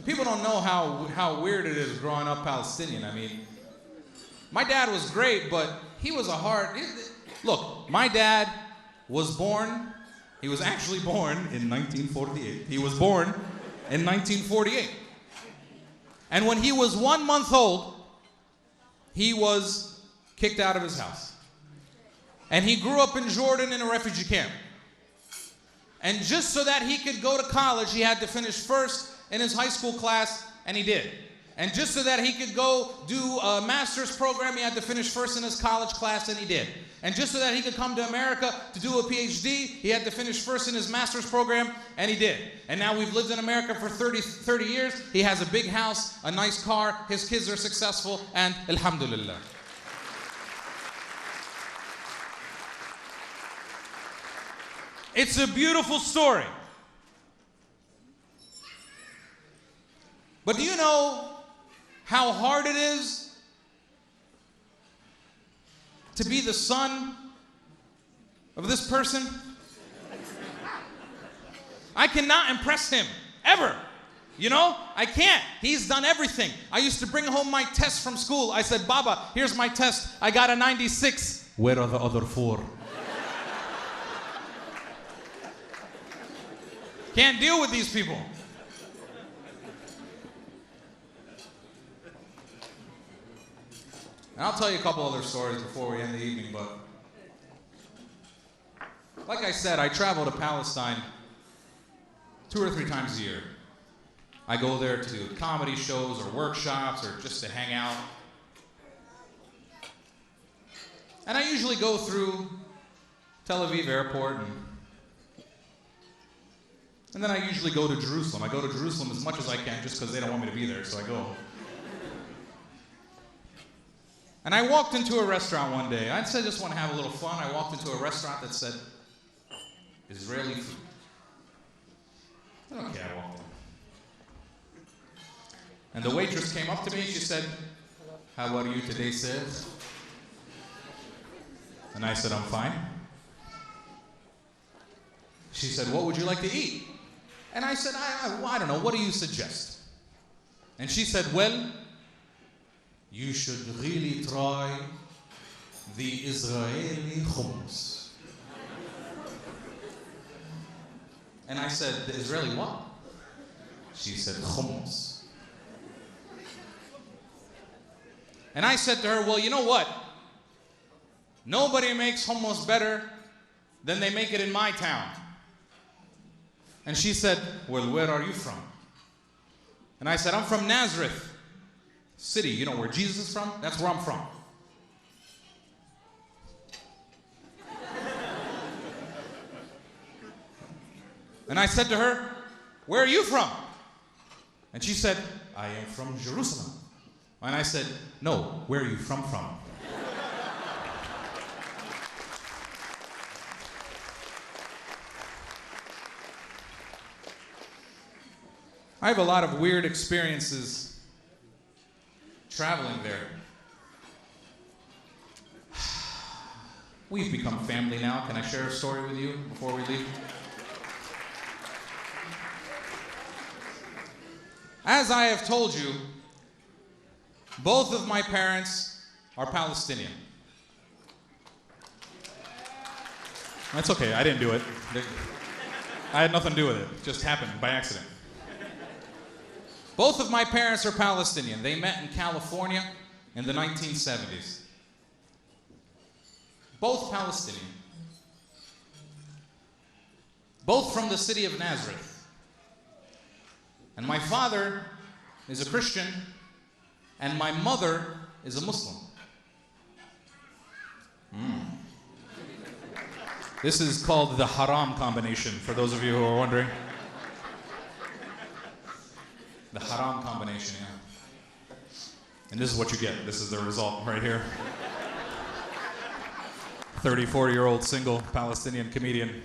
People don't know how weird it is growing up Palestinian. I mean, my dad was great, but he was a hard... Look, my dad was born... He was actually born in 1948. He was born in 1948. And when he was 1 month old, he was kicked out of his house. And he grew up in Jordan in a refugee camp. And just so that he could go to college, he had to finish first in his high school class, and he did. And just so that he could go do a master's program, he had to finish first in his college class, and he did. And just so that he could come to America to do a PhD, he had to finish first in his master's program, and he did. And now we've lived in America for 30 years. He has a big house, a nice car, his kids are successful, and alhamdulillah. It's a beautiful story. But do you know how hard it is to be the son of this person? I cannot impress him, ever. You know, I can't. He's done everything. I used to bring home my tests from school. I said, Baba, here's my test. I got a 96. Where are the other 4? Can't deal with these people. And I'll tell you a couple other stories before we end the evening, but like I said, I travel to Palestine 2 or 3 times a year. I go there to do comedy shows or workshops or just to hang out. And I usually go through Tel Aviv airport and then I usually go to Jerusalem. I go to Jerusalem as much as I can just because they don't want me to be there, so I go. And I walked into a restaurant one day. I said, I just want to have a little fun. I walked into a restaurant that said, Israeli food. Okay, I walked in. And the waitress came up to me and she said, how are you today, sir? And I said, I'm fine. She said, what would you like to eat? And I said, I don't know, what do you suggest? And she said, well, you should really try the Israeli hummus. And I said, the Israeli what? She said, hummus. And I said to her, well, you know what? Nobody makes hummus better than they make it in my town. And she said, well, where are you from? And I said, I'm from Nazareth city. You know where Jesus is from? That's where I'm from. And I said to her, where are you from? And she said, I am from Jerusalem. And I said, no, where are you from? I have a lot of weird experiences traveling there. We've become family now. Can I share a story with you before we leave? As I have told you, both of my parents are Palestinian. That's okay, I didn't do it. I had nothing to do with it. It just happened by accident. Both of my parents are Palestinian. They met in California in the 1970s. Both Palestinian. Both from the city of Nazareth. And my father is a Christian, and my mother is a Muslim. This is called the haram combination, for those of you who are wondering. The haram combination, yeah. And this is what you get. This is the result right here. 34-year-old single Palestinian comedian.